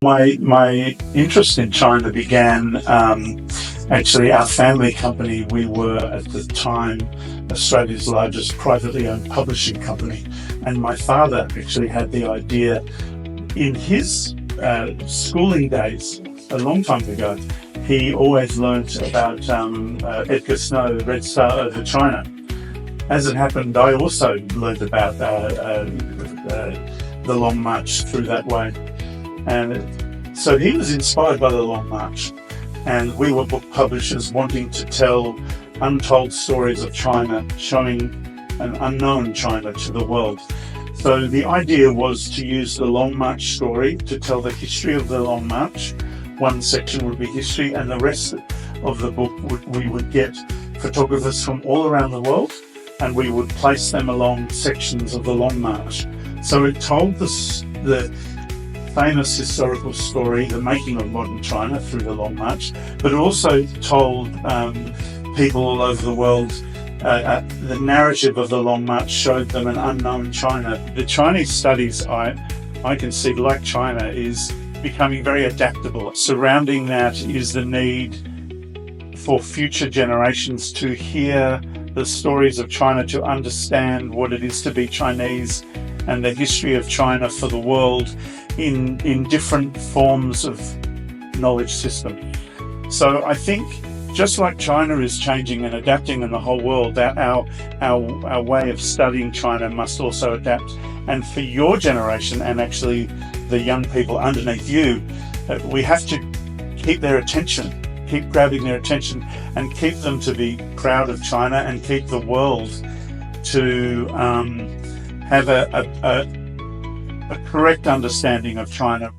My interest in China began, actually our family company. We were at the time Australia's largest privately owned publishing company, and my father actually had the idea in his schooling days a long time ago. He always learnt about Edgar Snow, Red Star over China. As it happened, I also learned about the Long March through that way. And so he was inspired by the Long March, and we were book publishers wanting to tell untold stories of China, showing an unknown China to the world. So the idea was to use the Long March story to tell the history of the Long March. One section would be history, and the rest of the book we would get photographers from all around the world, and we would place them along sections of the Long March. So it told the famous historical story, the making of modern China through the Long March, but it also told people all over the world the narrative of the Long March, showed them an unknown China. The Chinese studies, I can see, like China, is becoming very adaptable. Surrounding that is the need for future generations to hear the stories of China, to understand what it is to be Chinese and the history of China for the world in different forms of knowledge system. So I think just like China is changing and adapting in the whole world, our way of studying China must also adapt. And for your generation, and actually the young people underneath you, we have to keep their attention, keep grabbing their attention, and keep them to be proud of China, and keep the world to have a correct understanding of China.